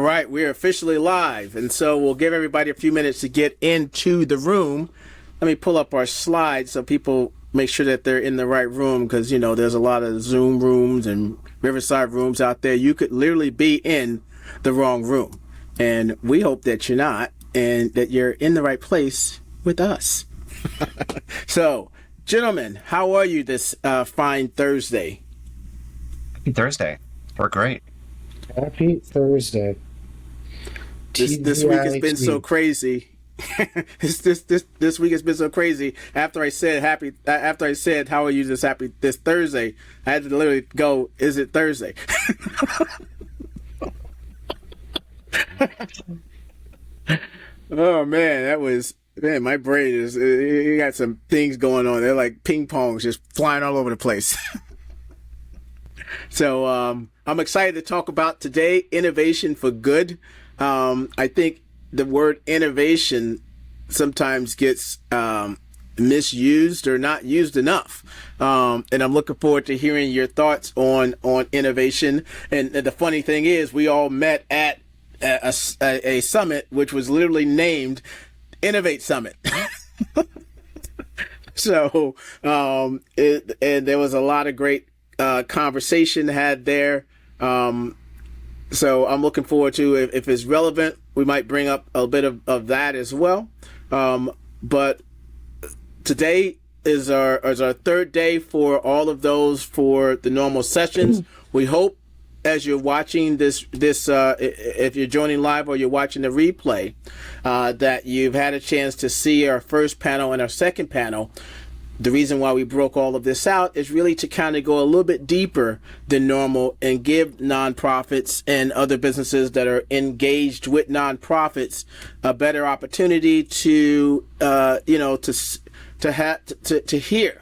right, we're officially live, and so we'll give everybody a few minutes to get into the room. Let me pull up our slides so people make sure that they're in the right room, because, you know, there's a lot of Zoom rooms and Riverside rooms out there. You could literally be in the wrong room, and we hope that you're not, and that you're in the right place with us. So, gentlemen, how are you this fine Thursday? Happy Thursday. We're great. Happy Thursday. This week has been so crazy. This week has been so crazy. After I said how are you this Thursday, I had to literally go, is it Thursday? Oh man, my brain is, it got some things going on. They're like ping pongs just flying all over the place. So I'm excited to talk about today, innovation for good. I think the word innovation sometimes gets misused or not used enough. And I'm looking forward to hearing your thoughts on innovation. And the funny thing is, we all met at a summit, which was literally named Innovate Summit. So, and there was a lot of great conversation had there. So I'm looking forward to, if it's relevant, we might bring up a bit of that as well. But today is our third day for all of those for the normal sessions. We hope, as you're watching this, if you're joining live or you're watching the replay, that you've had a chance to see our first panel and our second panel. The reason why we broke all of this out is really to kind of go a little bit deeper than normal and give nonprofits and other businesses that are engaged with nonprofits a better opportunity to, to hear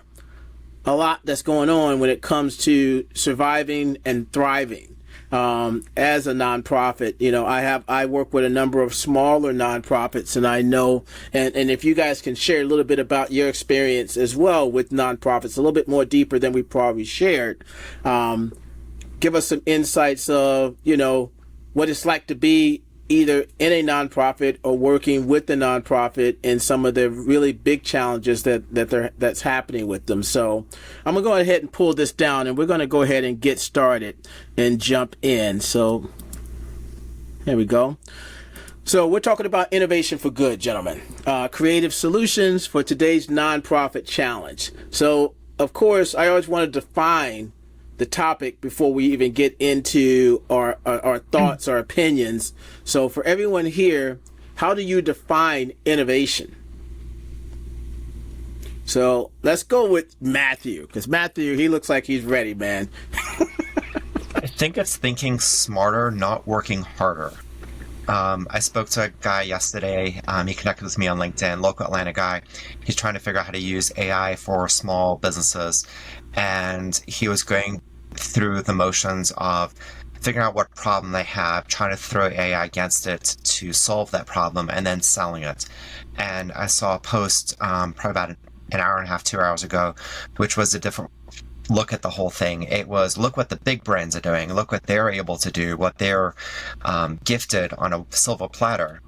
a lot that's going on when it comes to surviving and thriving. As a nonprofit, you know, I work with a number of smaller nonprofits, and I know, and if you guys can share a little bit about your experience as well with nonprofits, a little bit more deeper than we probably shared, give us some insights of, you know, what it's like to be either in a nonprofit or working with the nonprofit and some of the really big challenges that's happening with them. So I'm gonna go ahead and pull this down, and we're gonna go ahead and get started and jump in. So here we go. So we're talking about innovation for good, gentlemen. Creative solutions for today's nonprofit challenge. So of course, I always want to define the topic before we even get into our thoughts, our opinions. So for everyone here, how do you define innovation? So let's go with Matthew, because Matthew, he looks like he's ready, man. I think it's thinking smarter, not working harder. I spoke to a guy yesterday. He connected with me on LinkedIn, local Atlanta guy. He's trying to figure out how to use AI for small businesses. And he was going through the motions of figuring out what problem they have, trying to throw AI against it to solve that problem, and then selling it. And I saw a post probably about an hour and a half, 2 hours ago, which was a different look at the whole thing. It was, look what the big brands are doing, look what they're able to do, what they're gifted on a silver platter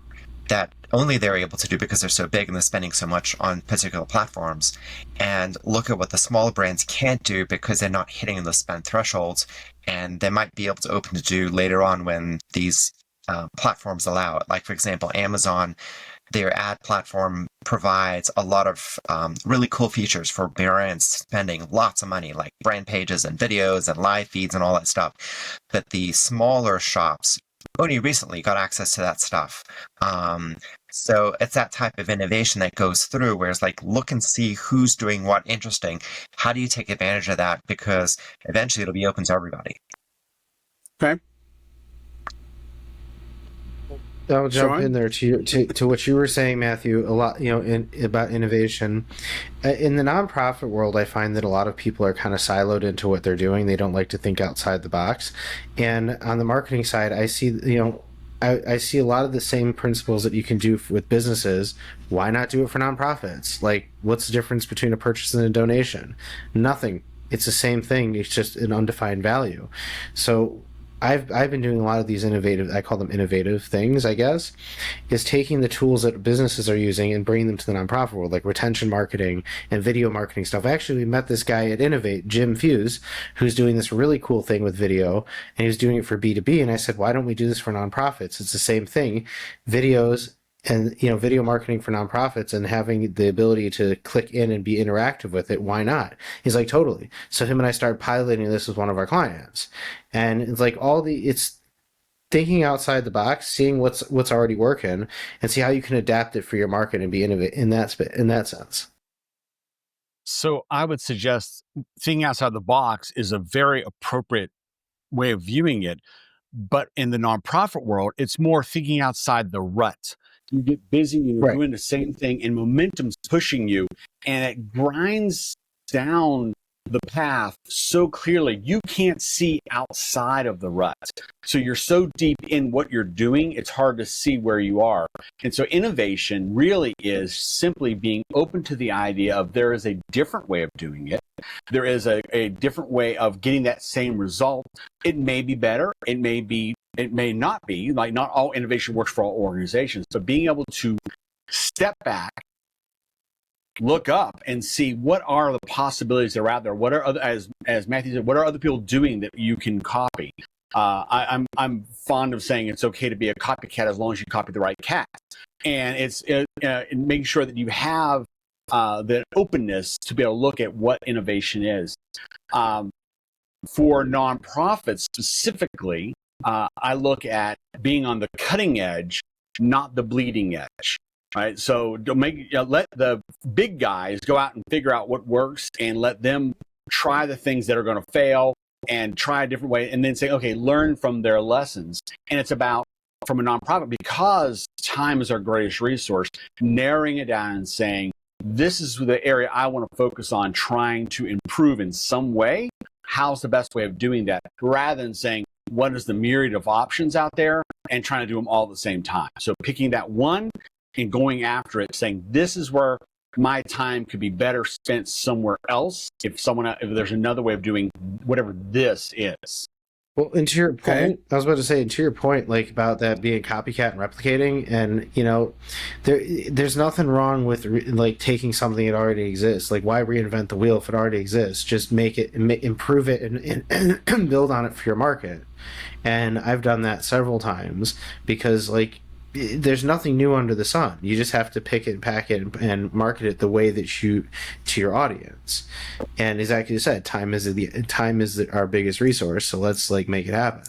that only they're able to do because they're so big and they're spending so much on particular platforms. And look at what the smaller brands can't do because they're not hitting the spend thresholds, and they might be able to open to do later on when these platforms allow it. Like, for example, Amazon, their ad platform provides a lot of really cool features for brands spending lots of money, like brand pages and videos and live feeds and all that stuff. But the smaller shops only recently got access to that stuff. So it's that type of innovation that goes through, where it's like, look and see who's doing what interesting. How do you take advantage of that? Because eventually it'll be open to everybody. Okay. I'll jump in there to what you were saying, Matthew, a lot, you know, about innovation. In the nonprofit world, I find that a lot of people are kind of siloed into what they're doing. They don't like to think outside the box. And on the marketing side, I see, you know, I see a lot of the same principles that you can do with businesses. Why not do it for nonprofits? Like, what's the difference between a purchase and a donation? Nothing. It's the same thing. It's just an undefined value. So I've been doing a lot of these innovative, I call them innovative things, I guess, is taking the tools that businesses are using and bringing them to the nonprofit world, like retention marketing and video marketing stuff. Actually, we met this guy at Innovate, Jim Fuse, who's doing this really cool thing with video, and he was doing it for B2B. And I said, why don't we do this for nonprofits? It's the same thing, videos and video marketing for nonprofits, and having the ability to click in and be interactive with it. Why not? He's like, totally. So him and I started piloting this with one of our clients, and it's like it's thinking outside the box, seeing what's already working, and see how you can adapt it for your market and be innovative in that sense. So I would suggest thinking outside the box is a very appropriate way of viewing it. But in the nonprofit world, it's more thinking outside the rut. You get busy, you're doing the same thing, and momentum's pushing you, and it grinds down the path so clearly you can't see outside of the rut. So you're so deep in what you're doing, it's hard to see where you are. And so innovation really is simply being open to the idea of there is a different way of doing it. There is a different way of getting that same result. It may be better. It may not be. Like, not all innovation works for all organizations. So being able to step back, look up, and see what are the possibilities that are out there. What are other, as Matthew said, what are other people doing that you can copy? I'm fond of saying it's okay to be a copycat as long as you copy the right cat. And it's making sure that you have the openness to be able to look at what innovation is. For nonprofits specifically, I look at being on the cutting edge, not the bleeding edge. Right, so let the big guys go out and figure out what works, and let them try the things that are going to fail and try a different way, and then say, okay, learn from their lessons. And it's about, from a nonprofit, because time is our greatest resource, narrowing it down and saying, this is the area I want to focus on trying to improve in some way. How's the best way of doing that? Rather than saying, what is the myriad of options out there, and trying to do them all at the same time. So picking that one and going after it, saying, this is where my time could be better spent somewhere else if there's another way of doing whatever this is. Well, and to your point, I was about to say, and to your point, like about that being copycat and replicating, and there's nothing wrong with like taking something that already exists. Like, why reinvent the wheel if it already exists? Just make it, improve it, and build on it for your market. And I've done that several times, because like, there's nothing new under the sun. You just have to pick it and pack it and market it the way that to your audience. And exactly as you said, time is our biggest resource. So let's like make it happen.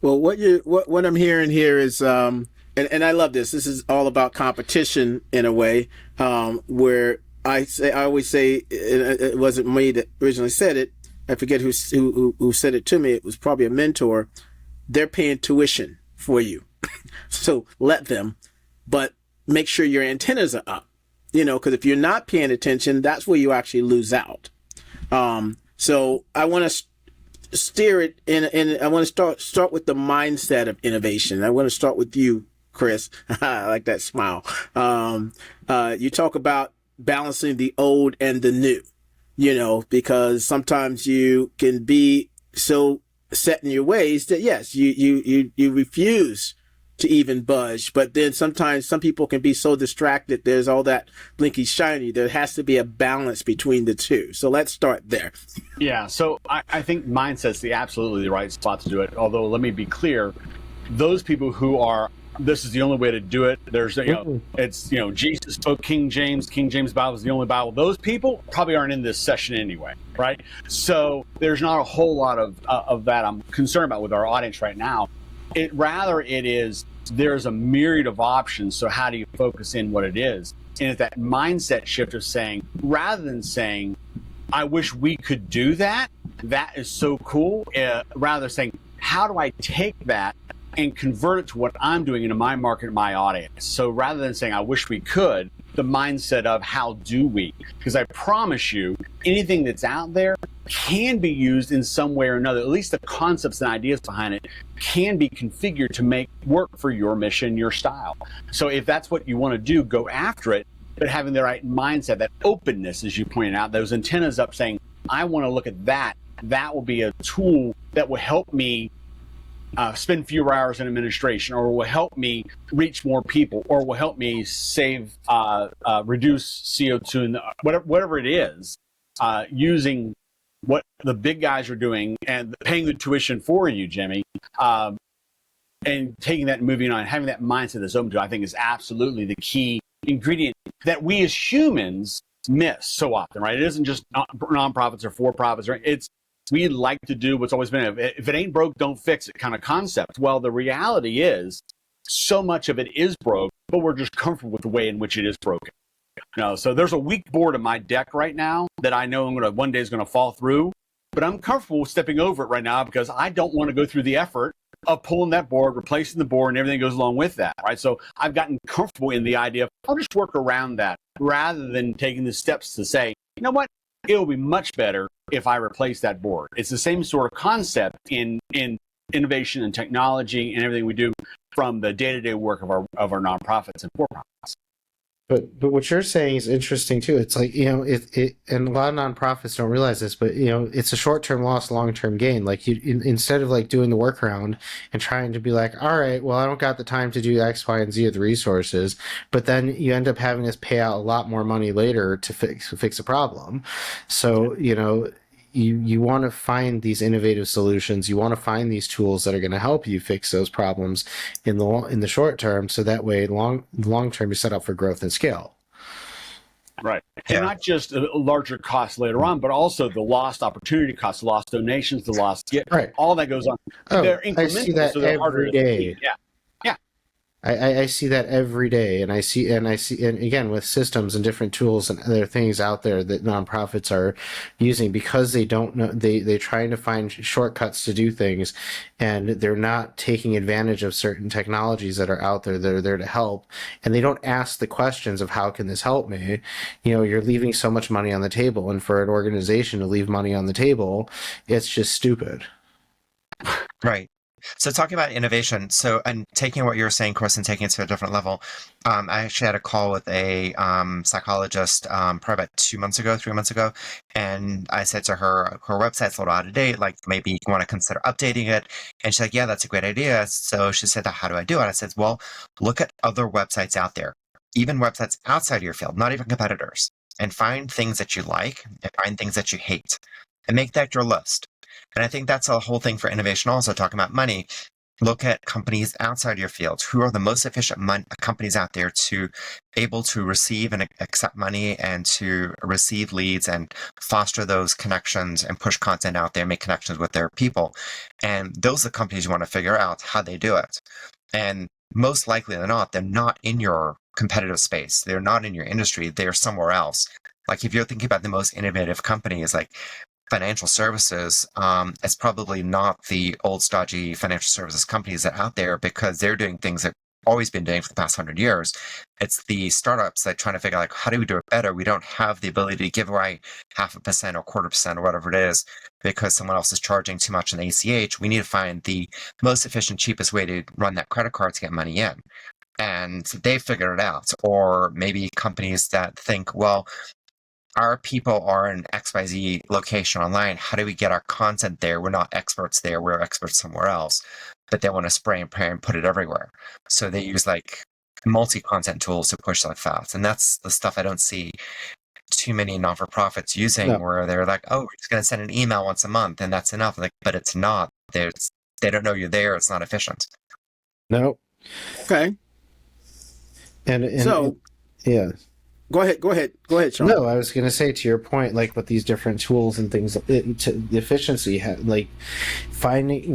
Well, what I'm hearing here is, and I love this. This is all about competition in a way, where I always say, it wasn't me that originally said it. I forget who said it to me. It was probably a mentor. They're paying tuition for you. So let them, but make sure your antennas are up, because if you're not paying attention, that's where you actually lose out. So I want to steer it in, I want to start with the mindset of innovation. I want to start with you, Chris. I like that smile. You talk about balancing the old and the new, because sometimes you can be so set in your ways that yes, you refuse to even budge, but then sometimes some people can be so distracted. There's all that blinky shiny. There has to be a balance between the two. So let's start there. Yeah. So I think mindset's absolutely the right spot to do it. Although, let me be clear, those people who are, this is the only way to do it. There's, it's, Jesus spoke King James Bible is the only Bible. Those people probably aren't in this session anyway, right? So there's not a whole lot of that I'm concerned about with our audience right now. There's a myriad of options. So how do you focus in what it is? And it's that mindset shift of saying, rather than saying, I wish we could do that. That is so cool. Rather than saying, how do I take that and convert it to what I'm doing into my market and my audience? So rather than saying, I wish we could, the mindset of how do we? Because I promise you, anything that's out there can be used in some way or another. At least the concepts and ideas behind it can be configured to make work for your mission, your style. So if that's what you want to do, go after it, but having the right mindset, that openness, as you pointed out, those antennas up saying, I want to look at that. That will be a tool that will help me spend fewer hours in administration, or will help me reach more people, or will help me save, reduce CO2, and whatever it is, using what the big guys are doing and paying the tuition for you, Jimmy, and taking that and moving on, having that mindset that's open to, I think, is absolutely the key ingredient that we as humans miss so often, right? It isn't just nonprofits or for-profits, right? We like to do what's always been, if it ain't broke, don't fix it kind of concept. Well, the reality is so much of it is broke, but we're just comfortable with the way in which it is broken. So there's a weak board in my deck right now that I know one day is going to fall through, but I'm comfortable with stepping over it right now because I don't want to go through the effort of pulling that board, replacing the board, and everything goes along with that, right? So I've gotten comfortable in the idea of I'll just work around that rather than taking the steps to say, you know what, it'll be much better if I replace that board. It's the same sort of concept in innovation and technology and everything we do from the day-to-day work of our nonprofits and for-profits. But what you're saying is interesting too. It's like, it and a lot of nonprofits don't realize this, but it's a short-term loss, long-term gain. Like instead of like doing the workaround and trying to be like, all right, well, I don't got the time to do X, Y, and Z of the resources, but then you end up having us pay out a lot more money later to fix a problem. So, you want to find these innovative solutions. You want to find these tools that are going to help you fix those problems in the short term, so that way long term you're set up for growth and scale. Right. And not just a larger cost later on, but also the lost opportunity costs, the lost donations, the lost gift, right. All that goes on. They're incremental, I see that so every day. Yeah. I see that every day, and I see, and again, with systems and different tools and other things out there that nonprofits are using because they don't know, they're trying to find shortcuts to do things, and they're not taking advantage of certain technologies that are out there that are there to help, and they don't ask the questions of how can this help me. You're leaving so much money on the table, and for an organization to leave money on the table, it's just stupid. Right. So talking about innovation, and taking what you were saying, Chris, and taking it to a different level, I actually had a call with a psychologist probably about 3 months ago, and I said to her, her website's a little out of date, like maybe you want to consider updating it. And she's like, yeah, that's a great idea. So she said, how do I do it? I said, well, look at other websites out there, even websites outside your field, not even competitors, and find things that you like and find things that you hate and make that your list. And I think that's a whole thing for innovation also, talking about money. Look at companies outside your field. Who are the most efficient companies out there to able to receive and accept money and to receive leads and foster those connections and push content out there, make connections with their people. And those are the companies you want to figure out how they do it. And most likely than not, they're not in your competitive space. They're not in your industry. They're somewhere else. Like if you're thinking about the most innovative companies, like financial services, it's probably not the old stodgy financial services companies that are out there, because they're doing things that always been doing for the past 100 years. It's the startups that trying to figure out, like, how do we do it better? We don't have the ability to give away 0.5% or 0.25% or whatever it is because someone else is charging too much in the ACH. We need to find the most efficient, cheapest way to run that credit card to get money in. And they figured it out. Or maybe companies that think, well, our people are in XYZ location online. How do we get our content there? We're not experts there. We're experts somewhere else. But they want to spray and pray and put it everywhere. So they use like multi-content tools to push that fast. And that's the stuff I don't see too many non-for-profits using, where they're like, oh, we're just going to send an email once a month and that's enough. Like, but it's not. They don't know you're there. It's not efficient. No. Okay. And so, yeah. Go ahead, Sean. No, I was going to say, to your point, like with these different tools and things, the efficiency, like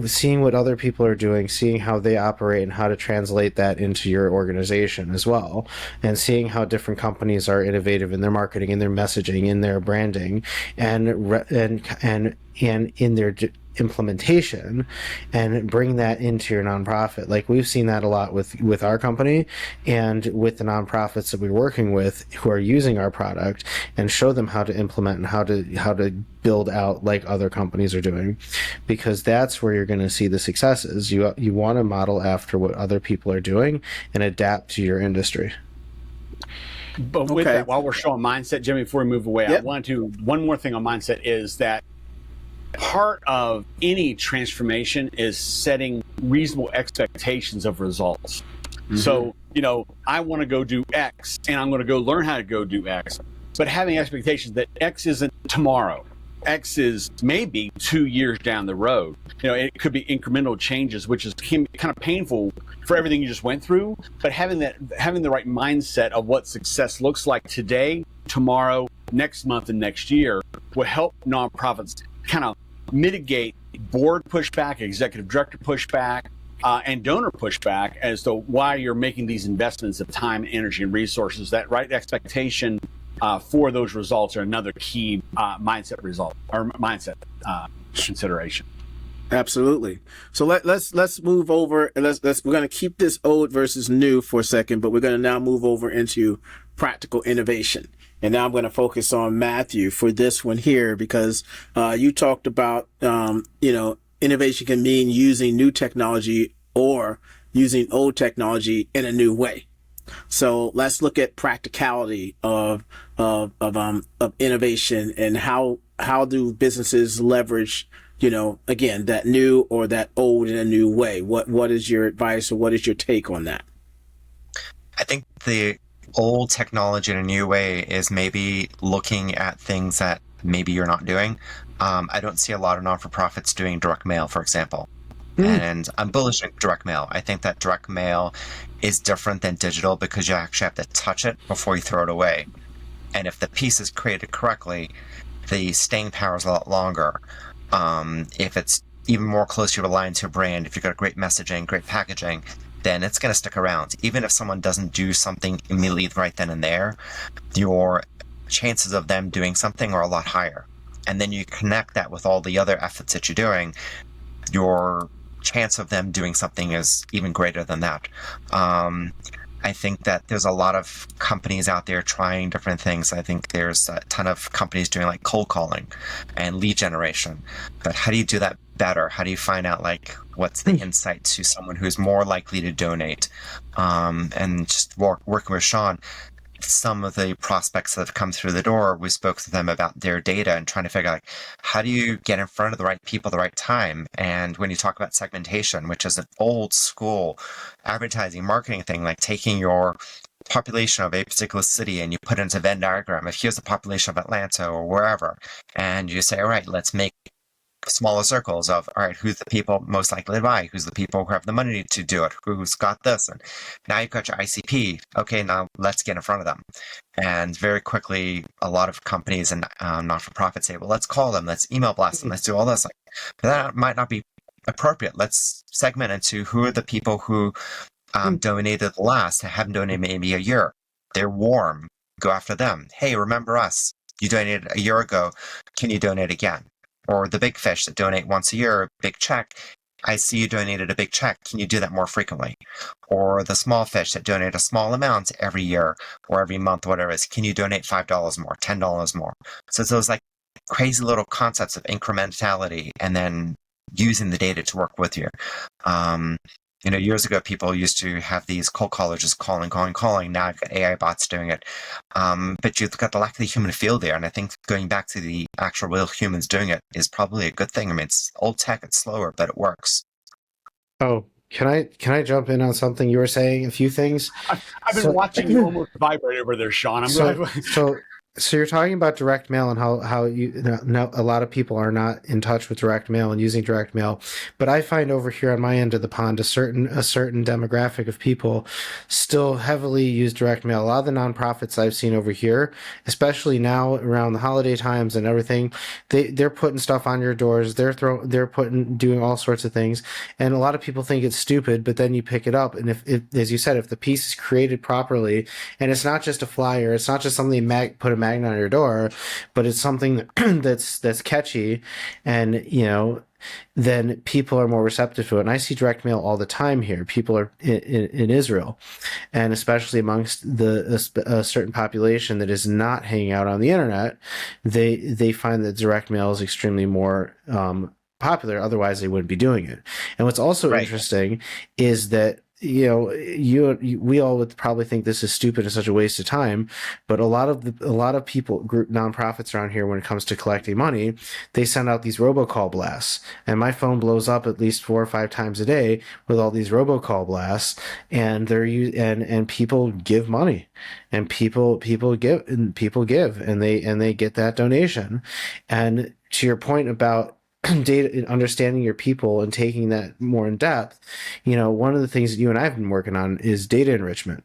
seeing what other people are doing, seeing how they operate and how to translate that into your organization as well, and seeing how different companies are innovative in their marketing, in their messaging, in their branding, and in their implementation, and bring that into your nonprofit. Like we've seen that a lot with our company and with the nonprofits that we're working with who are using our product, and show them how to implement and how to build out like other companies are doing, because that's where you're going to see the successes. You want to model after what other people are doing and adapt to your industry. But with that, while we're showing mindset, Jimmy, before we move away, I want to, one more thing on mindset is that part of any transformation is setting reasonable expectations of results. So, I want to go do X and I'm going to go learn how to go do X, but having expectations that X isn't tomorrow. X is maybe 2 years down the road. It could be incremental changes, which is kind of painful for everything you just went through. But having the right mindset of what success looks like today, tomorrow, next month, and next year will help nonprofits kind of mitigate board pushback, executive director pushback, and donor pushback as to why you're making these investments of time, energy, and resources. That right expectation for those results are another key mindset consideration. Absolutely. So let's move over, and we're going to keep this old versus new for a second, but we're going to now move over into practical innovation. And now I'm going to focus on Matthew for this one here, because you talked about innovation can mean using new technology or using old technology in a new way. So let's look at practicality of innovation, and how do businesses leverage, again, that new or that old in a new way. What is your advice, or what is your take on that? I think the old technology in a new way is maybe looking at things that maybe you're not doing. I don't see a lot of non-for-profits doing direct mail, for example. And I'm bullish on direct mail. I think that direct mail is different than digital because you actually have to touch it before you throw it away. And if the piece is created correctly, the staying power is a lot longer. If it's even more closely aligned to a brand, if you've got great messaging, great packaging, then it's going to stick around. Even if someone doesn't do something immediately right then and there, your chances of them doing something are a lot higher. And then you connect that with all the other efforts that you're doing, your chance of them doing something is even greater than that. I think that there's a lot of companies out there trying different things. I think there's a ton of companies doing like cold calling and lead generation. But how do you do that better? How do you find out what's the insight to someone who's more likely to donate? And just working with Sean, some of the prospects that have come through the door, we spoke to them about their data and trying to figure out how do you get in front of the right people at the right time. And when you talk about segmentation, which is an old school advertising marketing thing, like taking your population of a particular city and you put it into a Venn diagram. If here's the population of Atlanta or wherever, and you say, all right, let's make smaller circles of, all right, who's the people most likely to buy? Who's the people who have the money to do it? Who's got this? And now you've got your ICP. Okay, now let's get in front of them. And very quickly, a lot of companies and not-for-profits say, well, let's call them, let's email blast them, let's do all this. But that might not be appropriate. Let's segment into who are the people who donated the last, haven't donated maybe a year. They're warm. Go after them. Hey, remember us? You donated a year ago. Can you donate again? Or the big fish that donate once a year, big check. I see you donated a big check. Can you do that more frequently? Or the small fish that donate a small amount every year or every month, whatever it is. Can you donate $5 more, $10 more? So it's those crazy little concepts of incrementality and then using the data to work with you. Years ago, people used to have these cold callers just calling. Now I've got AI bots doing it. But you've got the lack of the human feel there. And I think going back to the actual real humans doing it is probably a good thing. I mean, it's old tech, it's slower, but it works. Oh, can I jump in on something you were saying? A few things. I've been watching you almost vibrate over there, Sean. So you're talking about direct mail and how a lot of people are not in touch with direct mail and using direct mail, but I find over here on my end of the pond a certain demographic of people still heavily use direct mail. A lot of the nonprofits I've seen over here, especially now around the holiday times and everything, they're putting stuff on your doors. They're doing all sorts of things, and a lot of people think it's stupid, but then you pick it up, and if as you said, if the piece is created properly, and it's not just a flyer, it's not just something you put a magnet on your door, but it's something that's catchy, and then people are more receptive to it. And I see direct mail all the time here. People are in Israel, and especially amongst a certain population that is not hanging out on the internet, they find that direct mail is extremely more popular. Otherwise, they wouldn't be doing it. And what's also interesting is that we all would probably think this is stupid and such a waste of time, but a lot of people, group nonprofits around here, when it comes to collecting money, they send out these robocall blasts, and my phone blows up at least 4 or 5 times a day with all these robocall blasts, and and people give money, and people give, and they get that donation. And to your point about data, understanding your people and taking that more in depth, one of the things that you and I have been working on is data enrichment,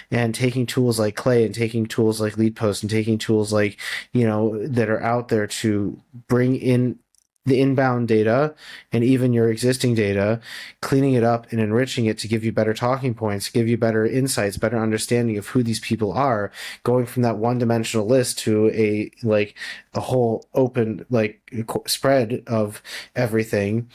and taking tools like Clay, and taking tools like LeadPost, and taking tools like, that are out there to bring in the inbound data and even your existing data, cleaning it up and enriching it to give you better talking points, give you better insights, better understanding of who these people are, going from that one-dimensional list to a whole open spread of everything,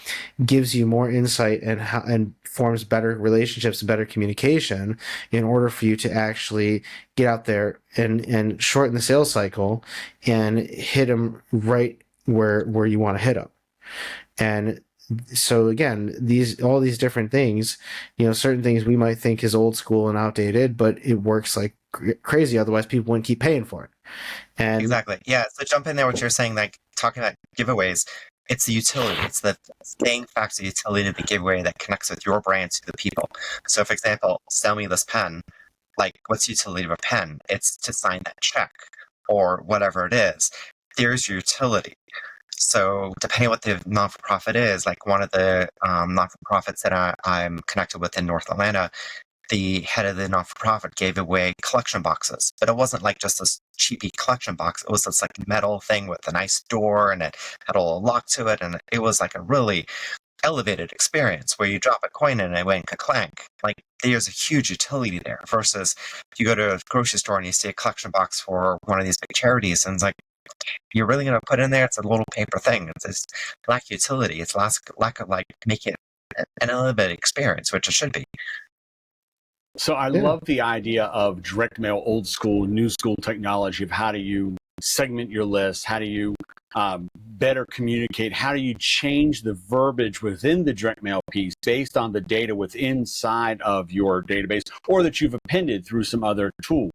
gives you more insight and forms better relationships and better communication in order for you to actually get out there and shorten the sales cycle and hit them right where you want to hit them. And so again, all these different things, certain things we might think is old school and outdated, but it works like crazy. Otherwise people wouldn't keep paying for it. And exactly. Yeah. So jump in there, what you're saying, like talking about giveaways, it's the utility. It's the staying factor utility of the giveaway that connects with your brand to the people. So for example, sell me this pen. Like, what's the utility of a pen? It's to sign that check or whatever it is. There's your utility. So depending on what the non-for-profit is, like one of the non-for-profits that I'm connected with in North Atlanta, the head of the non-for-profit gave away collection boxes, but it wasn't like just this cheapy collection box. It was this like metal thing with a nice door, and it had a little lock to it, and it was like a really elevated experience where you drop a coin in and it went ka-clank. Like, there's a huge utility there versus if you go to a grocery store and you see a collection box for one of these big charities, and it's like, you're really going to put in there? It's a little paper thing. It's just lack of utility. It's lack of like making it an elevated experience, which it should be. So I love the idea of direct mail, old school, new school technology of how do you segment your list? How do you better communicate? How do you change the verbiage within the direct mail piece based on the data within inside of your database or that you've appended through some other tool?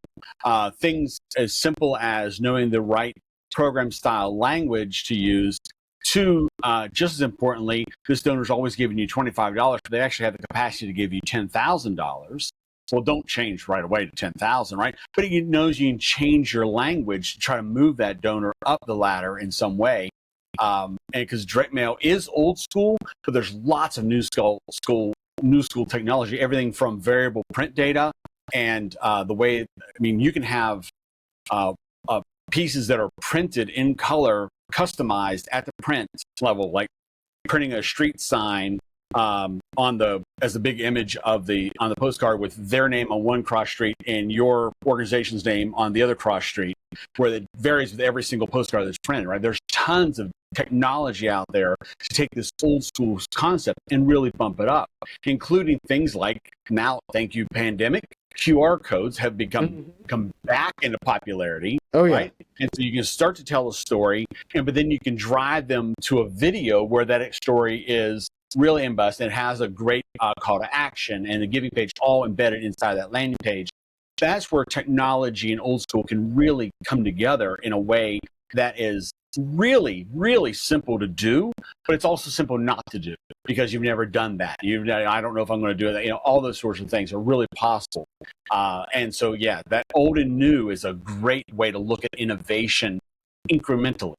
Things as simple as knowing the right program style language to use, to just as importantly, this donor's always giving you $25, but they actually have the capacity to give you $10,000. Well, don't change right away to 10,000, right? But it knows you can change your language to try to move that donor up the ladder in some way. And because direct mail is old school, but there's lots of new school technology, everything from variable print data and the way, you can have pieces that are printed in color, customized at the print level, like printing a street sign as the big image on the postcard with their name on one cross street and your organization's name on the other cross street, where it varies with every single postcard that's printed, right? There's tons of technology out there to take this old school concept and really bump it up, including things like, now, thank you, pandemic, QR codes have come back into popularity. Oh, yeah. Right? And so you can start to tell a story, but then you can drive them to a video where that story is really embossed and has a great call to action and a giving page all embedded inside that landing page. That's where technology and old school can really come together in a way that is really, really simple to do, but it's also simple not to do because you've never done that. I don't know if I'm going to do that. All those sorts of things are really possible. And so, yeah, that old and new is a great way to look at innovation incrementally.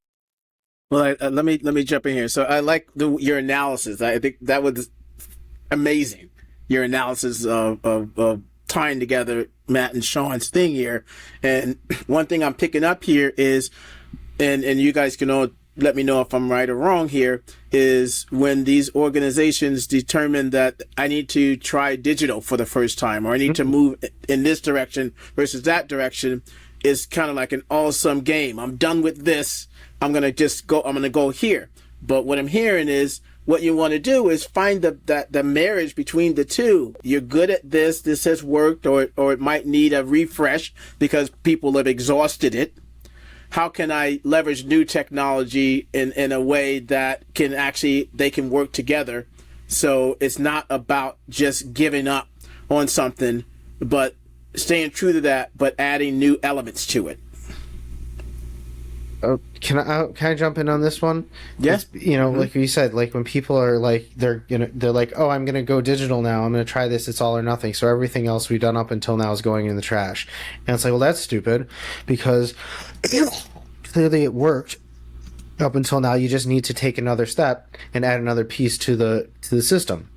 Well, let me jump in here. So I like your analysis. I think that was amazing. Your analysis of tying together Matt and Sean's thing here. And one thing I'm picking up here is, and you guys can all let me know if I'm right or wrong here, is when these organizations determine that I need to try digital for the first time, or I need to move in this direction versus that direction, is kind of like an all-sum game. I'm done with this. I'm going to go here. But what I'm hearing is what you want to do is find the marriage between the two. You're good at this. This has worked, or it might need a refresh because people have exhausted it. How can I leverage new technology in a way that they can work together? So it's not about just giving up on something, but staying true to that, but adding new elements to it. Can I jump in on this one? Yes. Like you said, like when people are like they're like, oh, I'm gonna go digital now. I'm gonna try this. It's all or nothing. So everything else we've done up until now is going in the trash. And it's like, well, that's stupid, because clearly it worked up until now. You just need to take another step and add another piece to the system.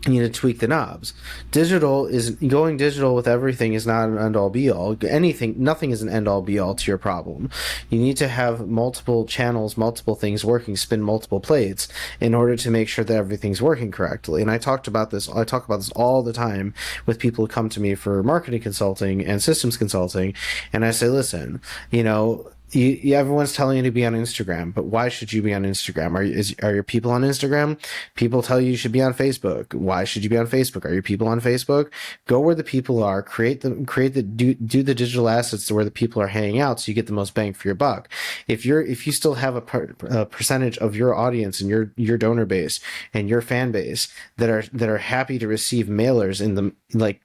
You need to tweak the knobs. Going digital with everything is not an end all be all. Nothing is an end all be all to your problem. You need to have multiple channels, multiple things working, spin multiple plates in order to make sure that everything's working correctly. And I talk about this all the time with people who come to me for marketing consulting and systems consulting. And I say, listen, everyone's telling you to be on Instagram, but why should you be on Instagram? Are your people on Instagram? People tell you should be on Facebook. Why should you be on Facebook? Are your people on Facebook? Go where the people are. Do the digital assets to where the people are hanging out, so you get the most bang for your buck. If you still have a percentage of your audience and your donor base and your fan base that are happy to receive mailers in the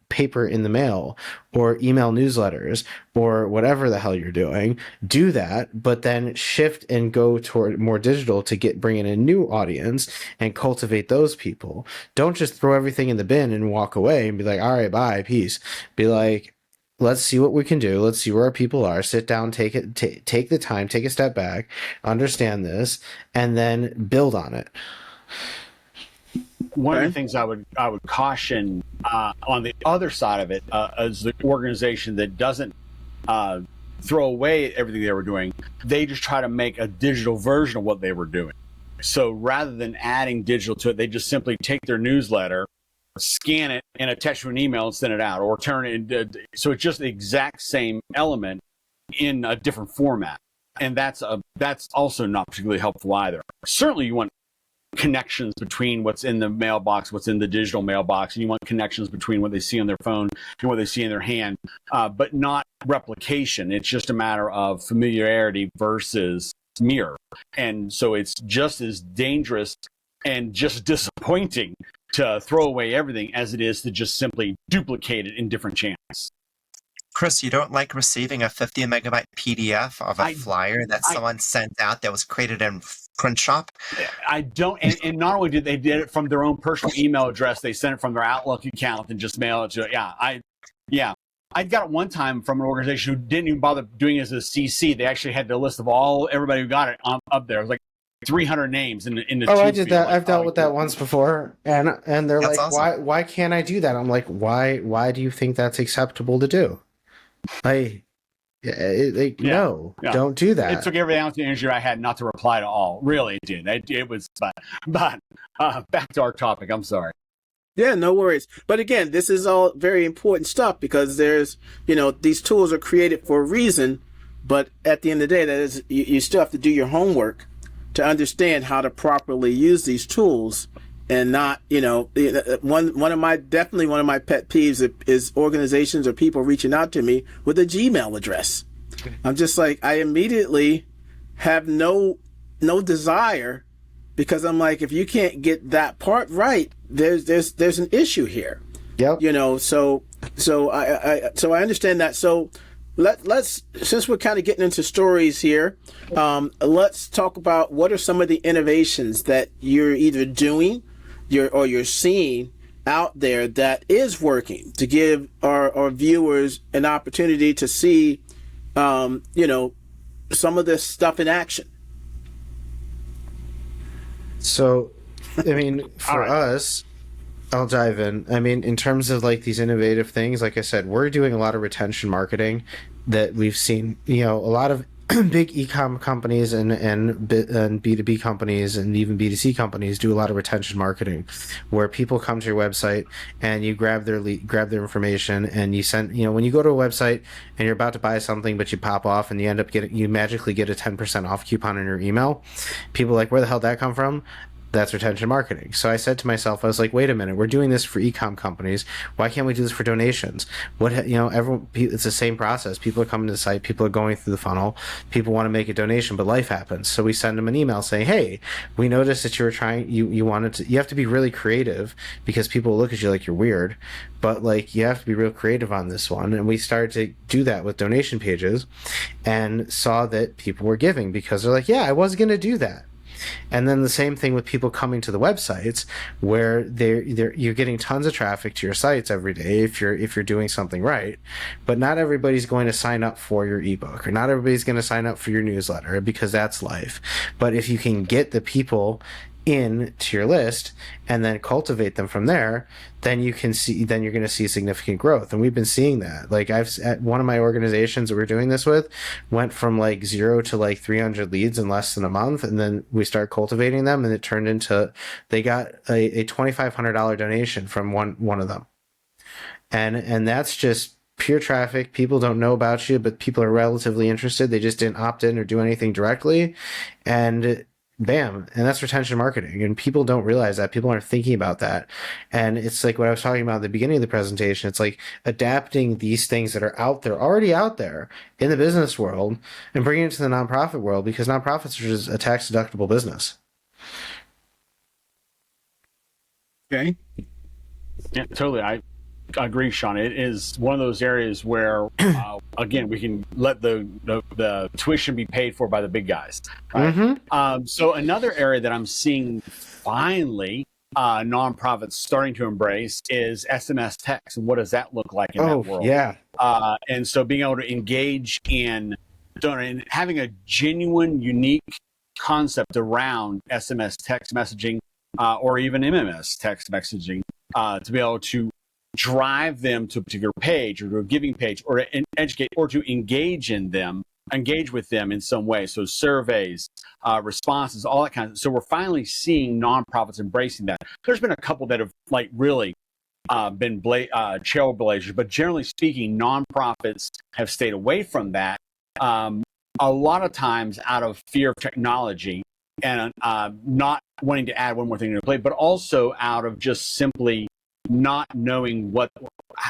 paper in the mail or email newsletters or whatever the hell you're doing, do that, but then shift and go toward more digital to bring in a new audience and cultivate those people. Don't just throw everything in the bin and walk away and be like, all right, bye, peace. Be like, let's see what we can do. Let's see where our people are. Sit down, take the time, take a step back, understand this, and then build on it. One of the things I would caution on the other side of it, as the organization that doesn't throw away everything they were doing, they just try to make a digital version of what they were doing. So rather than adding digital to it, they just simply take their newsletter, scan it, and attach to an email and send it out, or turn it into, so it's just the exact same element in a different format. And that's also not particularly helpful either. Certainly you want connections between what's in the mailbox, what's in the digital mailbox, and you want connections between what they see on their phone and what they see in their hand, but not replication. It's just a matter of familiarity versus mirror. And so it's just as dangerous and just disappointing to throw away everything as it is to just simply duplicate it in different channels. Chris, you don't like receiving a 50 megabyte PDF of a flyer that someone sent out that was created in print shop? I don't, and not only did it from their own personal email address, they sent it from their Outlook account and just mail it to I got it one time from an organization who didn't even bother doing it as a CC. They actually had the list of everybody who got it up there. It was like 300 names in the I did that. I've dealt with that once before, and they're That's like, awesome. why can't I do that? I'm like, why do you think that's acceptable to do? No, don't do that. It took every ounce of energy I had not to reply to all. Really, it did. It was, but back to our topic. I'm sorry. Yeah, no worries. But again, this is all very important stuff, because there's, these tools are created for a reason, but at the end of the day, that is, you still have to do your homework to understand how to properly use these tools. And not, one of my pet peeves is organizations or people reaching out to me with a Gmail address. I'm just like, I immediately have no desire, because I'm like, if you can't get that part right, there's an issue here. Yep. So I understand that. So let's since we're kind of getting into stories here, let's talk about what are some of the innovations that you're either doing or you're seeing out there that is working, to give our viewers an opportunity to see, some of this stuff in action. So, I mean, for us, I'll dive in. I mean, in terms of like these innovative things, like I said, we're doing a lot of retention marketing that we've seen, a lot of big e-com companies and B2B companies and even B2C companies do a lot of retention marketing, where people come to your website and you grab their information, and you send, when you go to a website and you're about to buy something, but you pop off and you magically get a 10% off coupon in your email. People are like, where the hell did that come from? That's retention marketing. So I said to myself, I was like, wait a minute, we're doing this for e-com companies. Why can't we do this for donations? Everyone, it's the same process. People are coming to the site, people are going through the funnel, people want to make a donation, but life happens. So we send them an email saying, hey, we noticed that you were trying, you wanted to, you have to be really creative because people look at you like you're weird, but like you have to be real creative on this one. And we started to do that with donation pages and saw that people were giving because they're like, yeah, I was going to do that. And then the same thing with people coming to the websites where you're getting tons of traffic to your sites every day if you're doing something right, but not everybody's going to sign up for your ebook or not everybody's going to sign up for your newsletter because that's life. But if you can get the people in to your list and then cultivate them from there, then you're going to see significant growth. And we've been seeing that. Like at one of my organizations that we're doing this with went from like 0 to like 300 leads in less than a month. And then we start cultivating them and it turned into, they got a $2,500 donation from one of them. And that's just pure traffic. People don't know about you, but people are relatively interested. They just didn't opt in or do anything directly. And bam. And that's retention marketing. And people don't realize that. People aren't thinking about that. And it's like what I was talking about at the beginning of the presentation. It's like adapting these things that are out there, already out there in the business world and bringing it to the nonprofit world because nonprofits are just a tax deductible business. Okay. Yeah, totally. I agree, Sean. It is one of those areas where, again, we can let the tuition be paid for by the big guys. Right? Mm-hmm. So another area that I'm seeing finally nonprofits starting to embrace is SMS text. And what does that look like in that world? Yeah. And so being able to engage in having a genuine, unique concept around SMS text messaging or even MMS text messaging to be able to drive them to a particular page or to a giving page or to educate or to engage with them in some way. So surveys, responses, all that kind of. So we're finally seeing nonprofits embracing that. There's been a couple that have like really been trailblazers, but generally speaking, nonprofits have stayed away from that. A lot of times out of fear of technology and not wanting to add one more thing to the plate, but also out of just simply not knowing I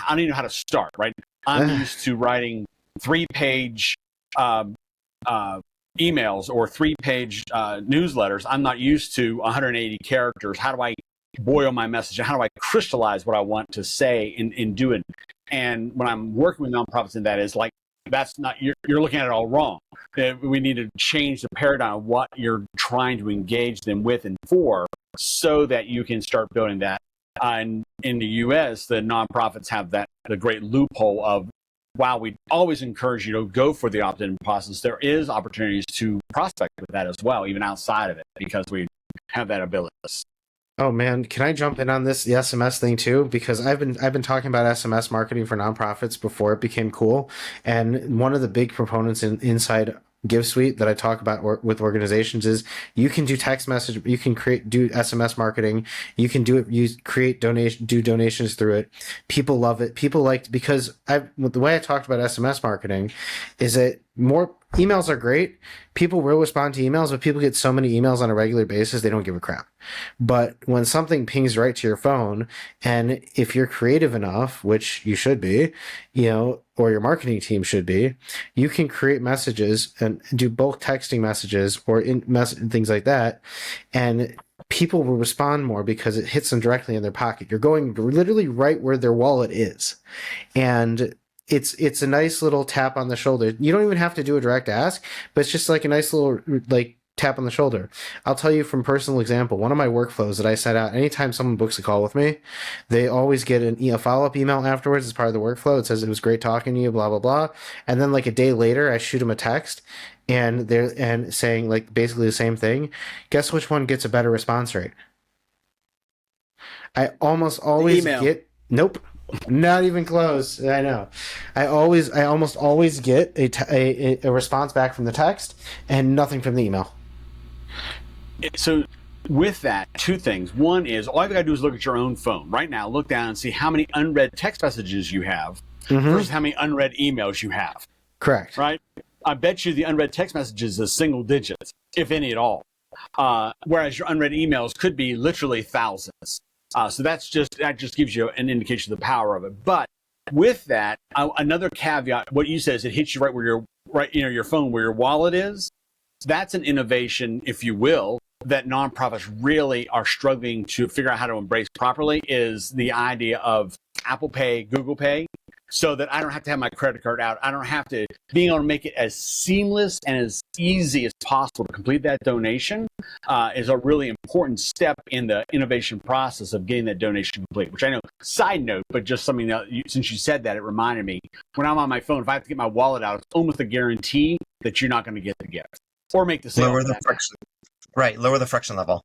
don't even know how to start, right? I'm used to writing 3-page emails or 3-page newsletters. I'm not used to 180 characters. How do I boil my message? How do I crystallize what I want to say in doing? And when I'm working with nonprofits in that is like, that's not, you're looking at it all wrong. We need to change the paradigm of what you're trying to engage them with and for so that you can start building that. And in the U.S., the nonprofits have the great loophole of, while we always encourage you to go for the opt-in process, there is opportunities to prospect with that as well, even outside of it, because we have that ability. Oh man, can I jump in on the SMS thing too? Because I've been talking about SMS marketing for nonprofits before it became cool, and one of the big proponents inside GiveSuite that I talk about with organizations is you can do text message, you can do SMS marketing, you can do it, do donations through it. People love it. People like, because the way I talked about SMS marketing is that more emails are great. People will respond to emails, but people get so many emails on a regular basis, they don't give a crap. But when something pings right to your phone, and if you're creative enough, which you should be, or your marketing team should be, you can create messages and do bulk texting messages or things like that. And people will respond more because it hits them directly in their pocket. You're going literally right where their wallet is. And it's a nice little tap on the shoulder. You don't even have to do a direct ask, but it's just like a nice little tap on the shoulder. I'll tell you from personal example, one of my workflows that I set out, anytime someone books a call with me, they always get a follow-up email afterwards as part of the workflow. It says, it was great talking to you, blah, blah, blah. And then like a day later, I shoot them a text and saying like basically the same thing. Guess which one gets a better response rate? I almost always get, nope. Not even close. I know. I almost always get a response back from the text and nothing from the email. So with that, two things. One is all you've got to do is look at your own phone right now. Look down and see how many unread text messages you have versus how many unread emails you have. Correct. Right? I bet you the unread text messages is single digits, if any at all. whereas your unread emails could be literally thousands. So that just gives you an indication of the power of it. But with that, another caveat, what you said is it hits you right where your phone, where your wallet is. That's an innovation, if you will, that nonprofits really are struggling to figure out how to embrace properly, is the idea of Apple Pay, Google Pay, so that I don't have to have my credit card out. I don't have to, being able to make it as seamless and as easy as possible to complete that donation is a really important step in the innovation process of getting that donation complete, which I know, side note, but just something that, since you said that, it reminded me, when I'm on my phone, if I have to get my wallet out, it's almost a guarantee that you're not going to get the gift or make the sale. Lower the friction. Right, lower the friction level.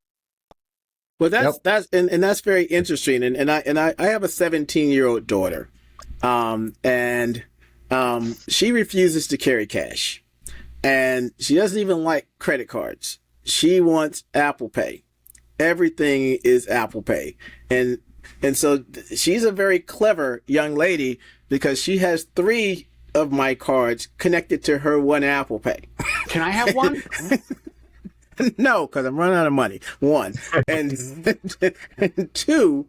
Well, that's very interesting. And I have a 17-year-old daughter, and she refuses to carry cash, and she doesn't even like credit cards. She wants Apple Pay. Everything is Apple Pay, and so she's a very clever young lady because she has 3 of my cards connected to her one Apple Pay. Can I have one? No, because I'm running out of money. 1 and 2.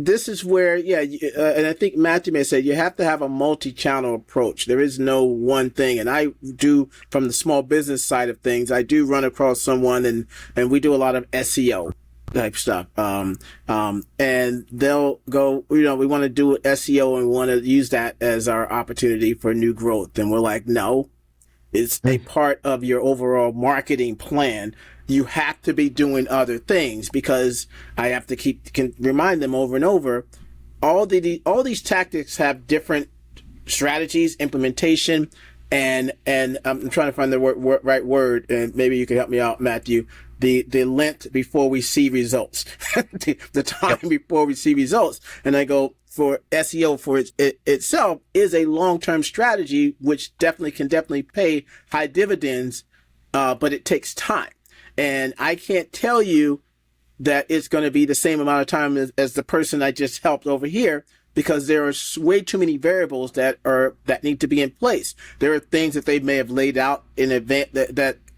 This is where, and I think Matthew may say you have to have a multi-channel approach. There is no one thing, and I do, from the small business side of things, I do run across someone, and we do a lot of SEO type stuff. And they'll go, we want to do SEO and we want to use that as our opportunity for new growth, and we're like, no. It's a part of your overall marketing plan. You have to be doing other things, because I have to can remind them over and over. All these tactics have different strategies, implementation, and I'm trying to find the right word, and maybe you can help me out, Matthew. The length before we see results, the time before we see results, and I go, for SEO for itself is a long-term strategy, which can definitely pay high dividends, but it takes time. And I can't tell you that it's going to be the same amount of time as the person I just helped over here, because there are way too many variables that need to be in place. There are things that they may have laid out in advance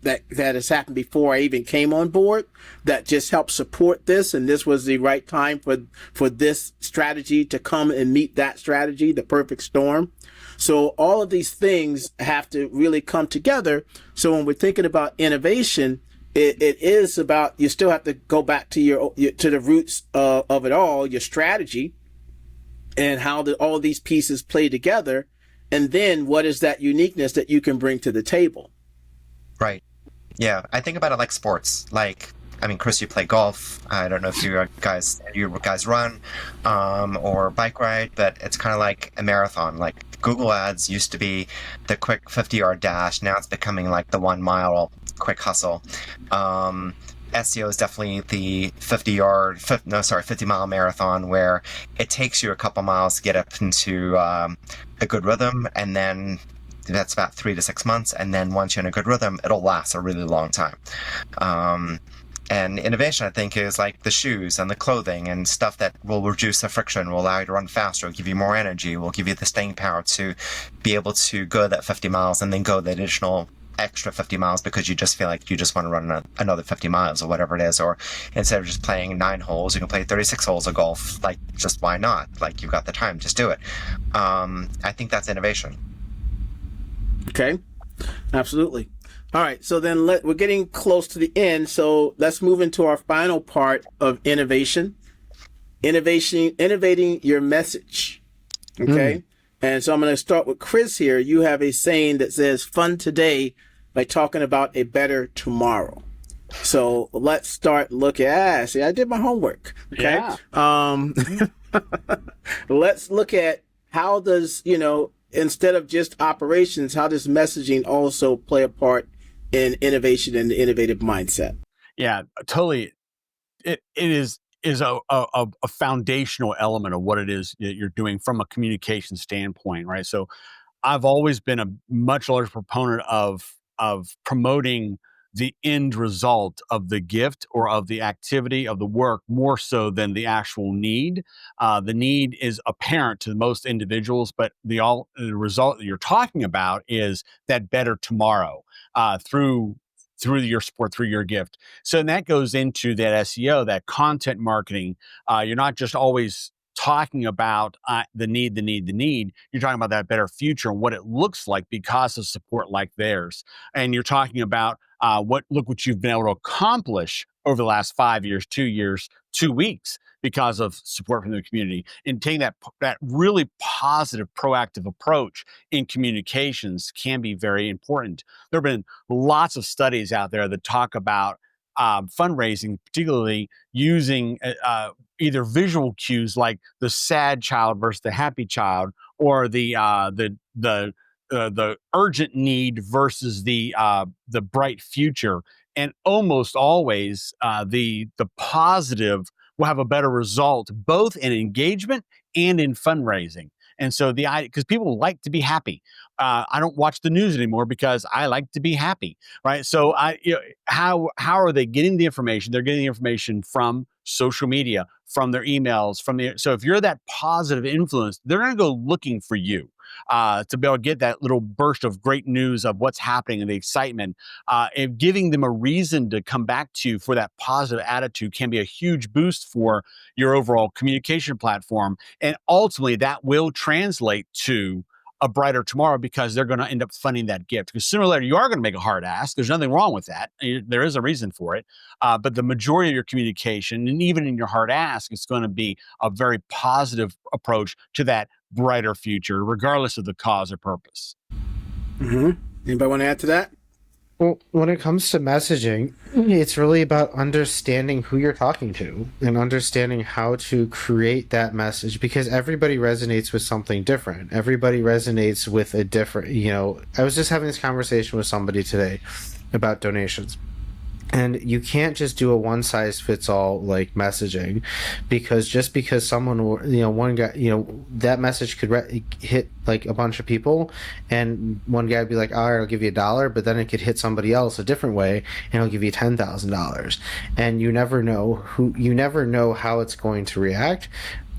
that has happened before I even came on board that just helped support this. And this was the right time for this strategy to come and meet that strategy, the perfect storm. So all of these things have to really come together. So when we're thinking about innovation, it is about, you still have to go back to to the roots of it all, your strategy, and how all of these pieces play together. And then what is that uniqueness that you can bring to the table? Right. Yeah, I think about it like sports. Chris, you play golf. I don't know if you guys run or bike ride, but it's kind of like a marathon. Like Google Ads used to be the quick 50-yard dash. Now it's becoming like the 1 mile quick hustle. SEO is definitely the 50-mile marathon, where it takes you a couple miles to get up into a good rhythm, and then that's about 3 to 6 months, and then once you're in a good rhythm, it'll last a really long time. And innovation, I think, is like the shoes and the clothing and stuff that will reduce the friction, will allow you to run faster, will give you more energy, will give you the staying power to be able to go that 50 miles and then go the additional extra 50 miles because you just feel like you just want to run another 50 miles or whatever it is. Or instead of just playing 9 holes, you can play 36 holes of golf. Like, just why not? Like, you've got the time, just do it. I think that's innovation. Okay, absolutely. All right, so then we're getting close to the end, so let's move into our final part of innovating your message. Okay, and so I'm going to start with Chris here. You have a saying that says, "Fun today by talking about a better tomorrow." So let's start looking. See, I did my homework. Okay, yeah. Let's look at how does instead of just operations, how does messaging also play a part in innovation and the innovative mindset? Yeah, totally. It is a foundational element of what it is that you're doing from a communication standpoint, right? So I've always been a much larger proponent of promoting the end result of the gift or of the activity of the work more so than the actual need. The need is apparent to most individuals, but the result that you're talking about is that better tomorrow through your support, through your gift. So that goes into that SEO, that content marketing. You're not just always talking about the need. You're talking about that better future and what it looks like because of support like theirs. And you're talking about look what you've been able to accomplish over the last 5 years, 2 years, 2 weeks because of support from the community. And taking that really positive, proactive approach in communications can be very important. There have been lots of studies out there that talk about fundraising, particularly using either visual cues like the sad child versus the happy child, or the urgent need versus the bright future. And almost always, the positive will have a better result, both in engagement and in fundraising. And so because people like to be happy. I don't watch the news anymore because I like to be happy, right? So how are they getting the information? They're getting the information from social media, from their emails, so if you're that positive influence, they're going to go looking for you to be able to get that little burst of great news of what's happening and the excitement. And giving them a reason to come back to you for that positive attitude can be a huge boost for your overall communication platform. And ultimately, that will translate to a brighter tomorrow because they're going to end up funding that gift. Because sooner or later, you are going to make a hard ask. There's nothing wrong with that. There is a reason for it. But the majority of your communication, and even in your hard ask, it's going to be a very positive approach to that brighter future, regardless of the cause or purpose. Mm-hmm. Anybody want to add to that? Well, when it comes to messaging, it's really about understanding who you're talking to and understanding how to create that message, because everybody resonates with something different. Everybody resonates with a different, I was just having this conversation with somebody today about donations. And you can't just do a one-size-fits-all like messaging, because someone, one guy, that message could hit like a bunch of people, and one guy would be like, all right, I'll give you $1, but then it could hit somebody else a different way, and I'll give you $10,000. And you never know how it's going to react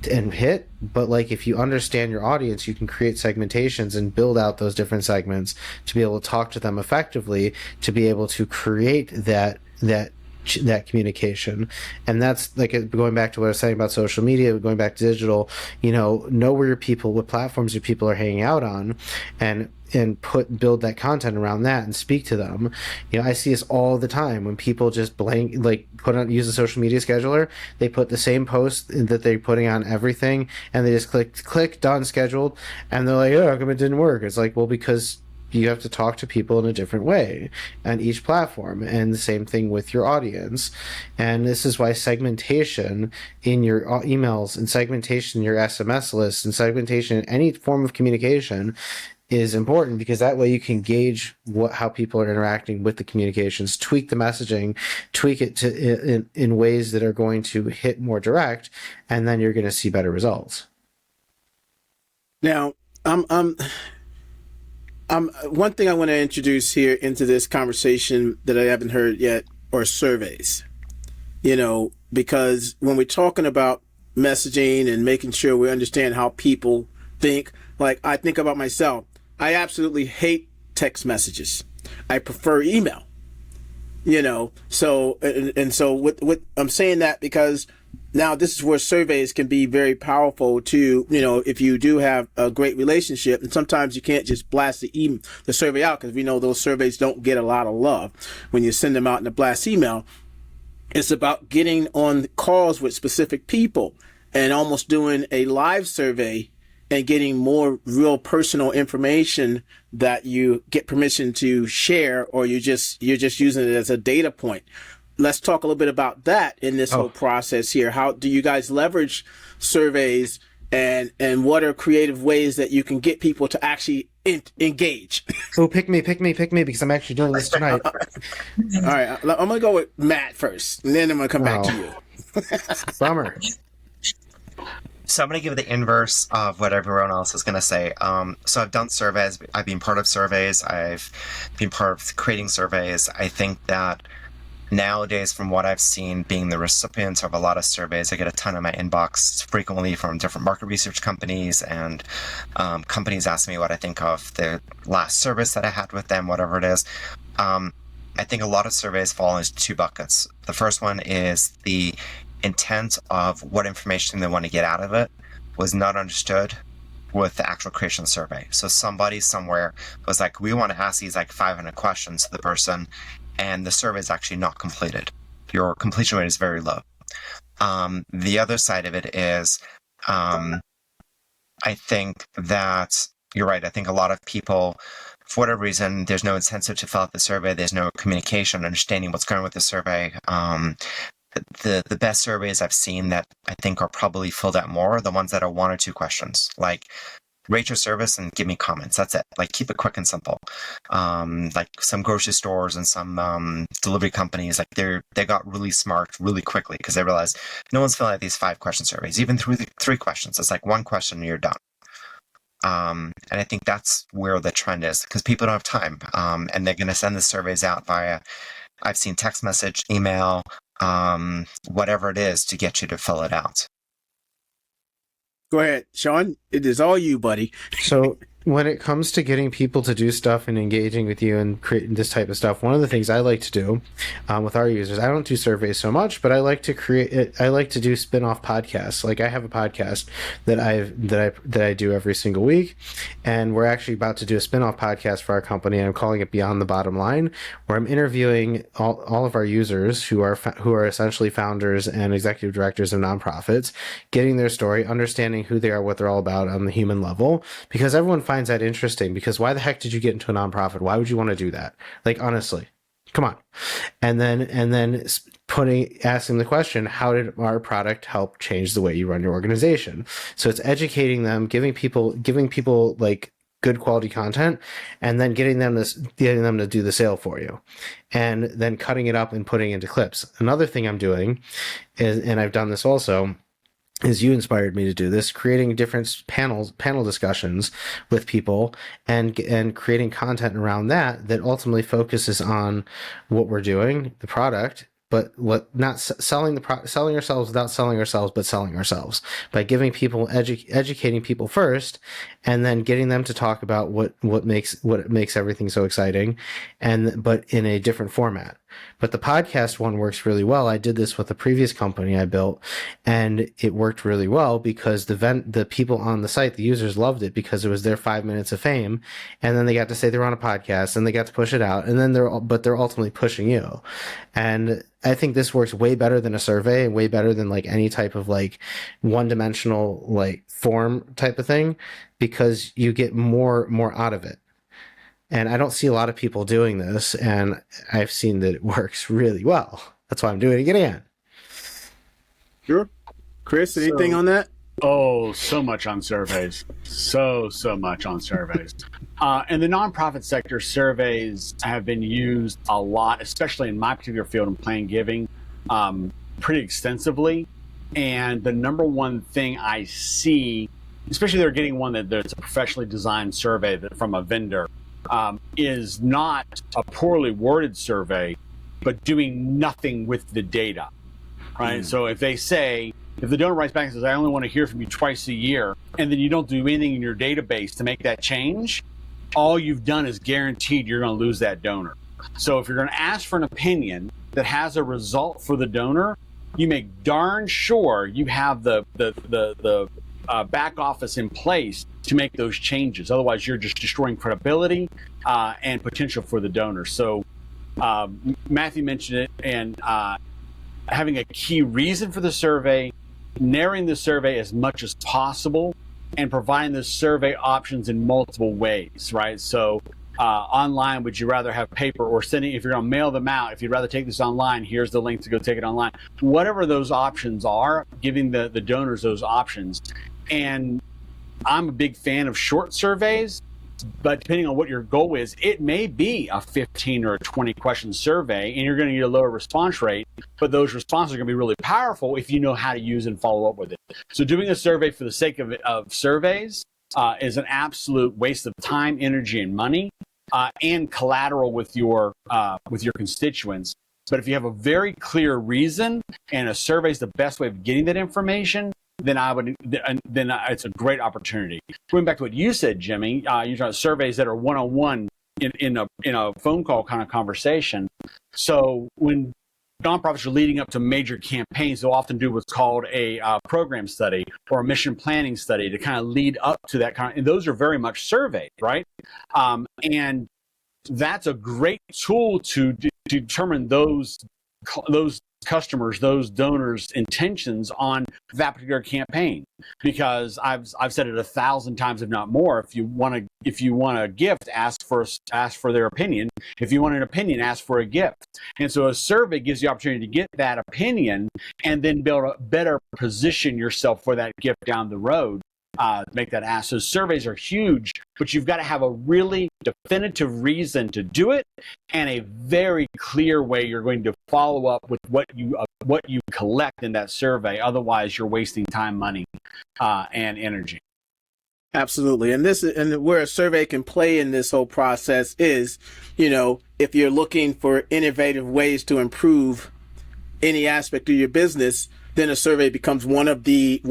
and hit. But like, if you understand your audience, you can create segmentations and build out those different segments to be able to talk to them effectively, to be able to create that communication. And that's like going back to what I was saying about social media, going back to digital, know where your people, what platforms your people are hanging out on, and build that content around that and speak to them. I see this all the time when people just use a social media scheduler. They put the same post that they're putting on everything, and they just click done, scheduled, and they're like, oh, how come it didn't work? It's like, well, because you have to talk to people in a different way on each platform, and the same thing with your audience. And this is why segmentation in your emails, and segmentation in your SMS list, and segmentation in any form of communication is important, because that way you can gauge how people are interacting with the communications, tweak the messaging, tweak it in ways that are going to hit more direct, and then you're going to see better results. Now, one thing I want to introduce here into this conversation that I haven't heard yet are surveys. Because when we're talking about messaging and making sure we understand how people think, like I think about myself, I absolutely hate text messages. I prefer email. So what I'm saying that because now this is where surveys can be very powerful too. If you do have a great relationship, and sometimes you can't just blast the survey out, because we know those surveys don't get a lot of love when you send them out in a blast email. It's about getting on calls with specific people and almost doing a live survey and getting more real personal information that you get permission to share, or you're just using it as a data point. Let's talk a little bit about that in this whole process here. How do you guys leverage surveys, and what are creative ways that you can get people to actually engage? Oh, pick me, because I'm actually doing this tonight. All right, I'm going to go with Matt first, and then I'm going to come back to you. Bummer. So I'm going to give the inverse of what everyone else is going to say. So I've done surveys. I've been part of surveys. I've been part of creating surveys. I think that nowadays, from what I've seen, being the recipient of a lot of surveys, I get a ton in my inbox frequently from different market research companies, and companies ask me what I think of the last service that I had with them, whatever it is. I think a lot of surveys fall into two buckets. The first one is the intent of what information they want to get out of it was not understood with the actual creation of the survey. So somebody somewhere was like, we want to ask these like 500 questions to the person, and the survey is actually not completed. Your completion rate is very low. The other side of it is, I think that you're right. I think a lot of people, for whatever reason, there's no incentive to fill out the survey. There's no communication, understanding what's going on with the survey. The best surveys I've seen that I think are probably filled out more are the ones that are one or two questions, like rate your service and give me comments. That's it. Like, keep it quick and simple. Like some grocery stores and some delivery companies, like they got really smart really quickly because they realized no one's filling out these 5-question surveys, even through the 3 questions. It's like 1 question and you're done. And I think that's where the trend is, because people don't have time, and they're going to send the surveys out via, I've seen text message, email, whatever it is to get you to fill it out. Go ahead, Sean. It is all you, buddy. So when it comes to getting people to do stuff and engaging with you and creating this type of stuff, one of the things I like to do with our users, I don't do surveys so much, but I like to create it. I like to do spin-off podcasts. Like, I have a podcast that I do every single week, and we're actually about to do a spin-off podcast for our company, and I'm calling it Beyond the Bottom Line, where I'm interviewing all of our users who are essentially founders and executive directors of nonprofits, getting their story, understanding who they are, what they're all about on the human level, because everyone finds that interesting. Because why the heck did you get into a nonprofit? Why would you want to do that? Like, honestly, come on. And then asking the question, how did our product help change the way you run your organization? So it's educating them, giving people like good quality content, and then getting them to do the sale for you, and then cutting it up and putting it into clips. Another thing I'm doing is, and I've done this also, is you inspired me to do this, creating different panel discussions with people, and creating content around that ultimately focuses on what we're doing, the product, but not selling ourselves without selling ourselves, but selling ourselves by giving people, educating people first, and then getting them to talk about what makes everything so exciting, but in a different format. But the podcast one works really well. I did this with a previous company I built, and it worked really well because the people on the site, the users, loved it because it was their 5 minutes of fame, and then they got to say they're on a podcast, and they got to push it out, and then they're ultimately pushing you. And I think this works way better than a survey, and way better than like any type of like one-dimensional like form type of thing, because you get more out of it. And I don't see a lot of people doing this, and I've seen that it works really well. That's why I'm doing it again. Sure. Chris, anything on that? Oh, so much on surveys. So much on surveys. In the nonprofit sector, surveys have been used a lot, especially in my particular field in planned giving, pretty extensively. And the number one thing I see, especially they're getting one that's a professionally designed survey from a vendor, is not a poorly worded survey, but doing nothing with the data, right? So if the donor writes back and says, I only want to hear from you twice a year, and then you don't do anything in your database to make that change, all you've done is guaranteed you're going to lose that donor. So if you're going to ask for an opinion that has a result for the donor, you make darn sure you have the back office in place to make those changes. Otherwise, you're just destroying credibility and potential for the donor. So Matthew mentioned it, and having a key reason for the survey, narrowing the survey as much as possible, and providing the survey options in multiple ways, right? So online, would you rather have paper, or sending, if you're going to mail them out, if you'd rather take this online, here's the link to go take it online. Whatever those options are, giving the donors those options. And I'm a big fan of short surveys, But depending on what your goal is, it may be a 15 or a 20 question survey, and you're going to get a lower response rate, but those responses are going to be really powerful if you know how to use and follow up with it. So doing a survey for the sake of surveys is an absolute waste of time, energy, and money, and collateral with your constituents. But if you have a very clear reason and a survey is the best way of getting that information, then it's a great opportunity. Going back to what you said, Jimmy, you're talking about surveys that are one-on-one in a phone call kind of conversation. So when nonprofits are leading up to major campaigns, they'll often do what's called a program study or a mission planning study to kind of lead up to that kind of, and those are very much surveys, right? And that's a great tool to determine those customers, those donors' intentions on that particular campaign. Because I've said it 1,000 times, if not more. If you want a gift, ask for their opinion. If you want an opinion, ask for a gift. And so a survey gives you the opportunity to get that opinion and then be able to better position yourself for that gift down the road. Make that ask. So surveys are huge, but you've got to have a really definitive reason to do it and a very clear way you're going to follow up with what you collect in that survey. Otherwise, you're wasting time, money, and energy. Absolutely. And where a survey can play in this whole process is, if you're looking for innovative ways to improve any aspect of your business, then a survey becomes one of the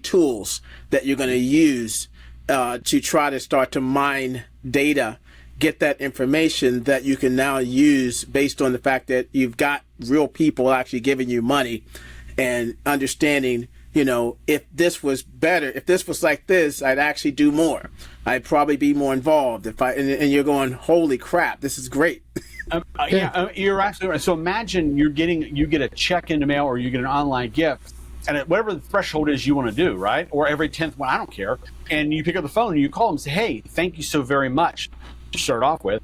tools that you're going to use to try to start to mine data, get that information that you can now use based on the fact that you've got real people actually giving you money and understanding, if this was better, if this was like this, I'd actually do more. I'd probably be more involved. And you're going, holy crap, this is great. You're absolutely right. So imagine you get a check in the mail or you get an online gift, and whatever the threshold is you want to do, right? Or every 10th one, I don't care. And you pick up the phone and you call them and say, hey, thank you so very much, to start off with.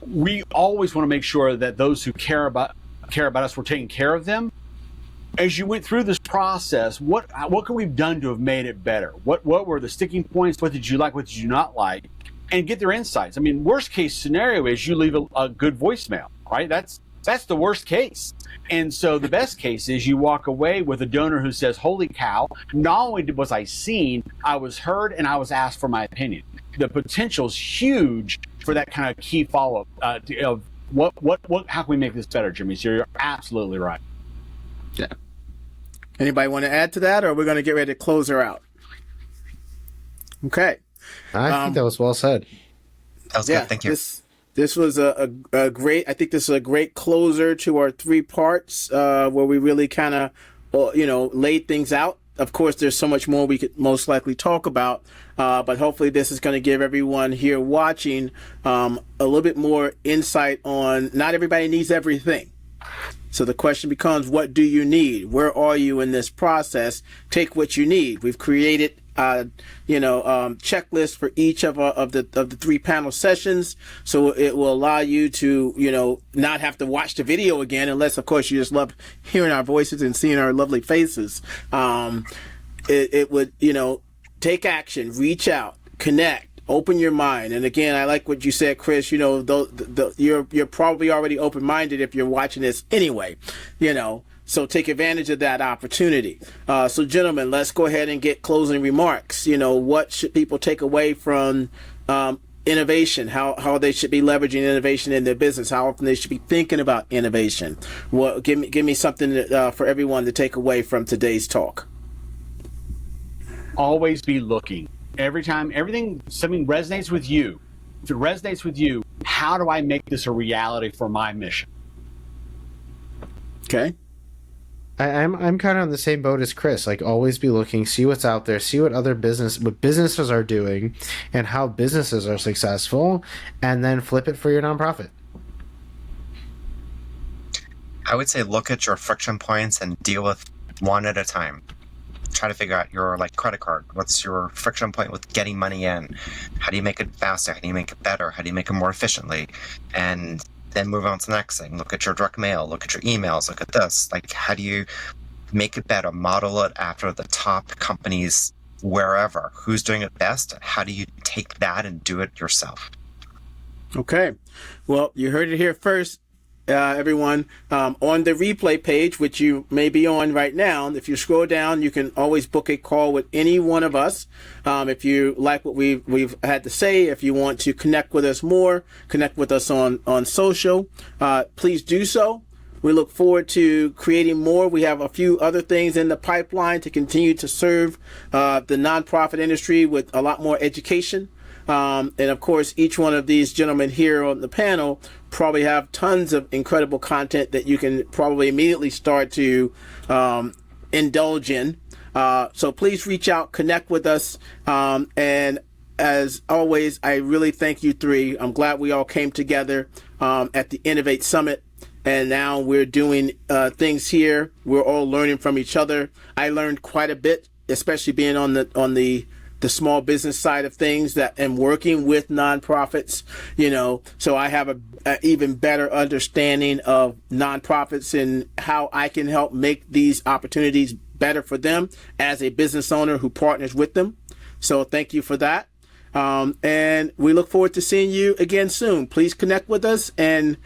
We always want to make sure that those who care about us, we're taking care of them. As you went through this process, what can we have done to have made it better? What were the sticking points? What did you like? What did you not like? And get their insights. I mean, worst case scenario is you leave a good voicemail, right? That's the worst case. And so the best case is you walk away with a donor who says, holy cow, not only was I seen, I was heard, and I was asked for my opinion. The potential is huge for that kind of key follow-up of how can we make this better, Jimmy? So you're absolutely right. Yeah. Anybody want to add to that, or we're going to get ready to close her out? Okay. I think that was well said. That was good. Thank you. This was a great. I think this is a great closer to our 3 parts where we really kind of, laid things out. Of course, there's so much more we could most likely talk about, but hopefully this is going to give everyone here watching a little bit more insight on not everybody needs everything. So the question becomes, what do you need? Where are you in this process? Take what you need. We've created checklist for each of the 3 panel sessions, so it will allow you to not have to watch the video again, unless of course you just love hearing our voices and seeing our lovely faces. It would take action, reach out, connect, open your mind. And again, I like what you said, Chris. You're probably already open-minded if you're watching this anyway. So take advantage of that opportunity. So gentlemen, let's go ahead and get closing remarks. What should people take away from innovation? How they should be leveraging innovation in their business? How often they should be thinking about innovation? Well, give me something for everyone to take away from today's talk. Always be looking. Every time something resonates with you, if it resonates with you, how do I make this a reality for my mission? Okay. I'm kind of on the same boat as Chris. Like, always be looking, see what's out there, see what businesses are doing, and how businesses are successful, and then flip it for your nonprofit. I would say look at your friction points and deal with one at a time. Try to figure out your credit card. What's your friction point with getting money in? How do you make it faster? How do you make it better? How do you make it more efficiently? And then move on to the next thing. Look at your direct mail. Look at your emails. Look at this. How do you make it better? Model it after the top companies wherever. Who's doing it best? How do you take that and do it yourself? Okay. Well, you heard it here first, everyone. On the replay page, which you may be on right now, if you scroll down, you can always book a call with any one of us. If you like what we've had to say, if you want to connect with us more, connect with us on social, please do so. We look forward to creating more. We have a few other things in the pipeline to continue to serve the nonprofit industry with a lot more education. And of course, each one of these gentlemen here on the panel probably have tons of incredible content that you can probably immediately start to indulge in. So please reach out, connect with us. And as always, I really thank you three. I'm glad we all came together at the Innovate Summit. And now we're doing things here. We're all learning from each other. I learned quite a bit, especially being on the small business side of things that and working with nonprofits, so I have a even better understanding of nonprofits and how I can help make these opportunities better for them as a business owner who partners with them. So thank you for that. And we look forward to seeing you again soon. Please connect with us, and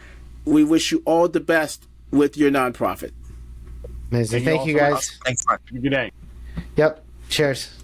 we wish you all the best with your nonprofit. Amazing. Thank you guys. Thanks, Mark. Good day. Yep. Cheers.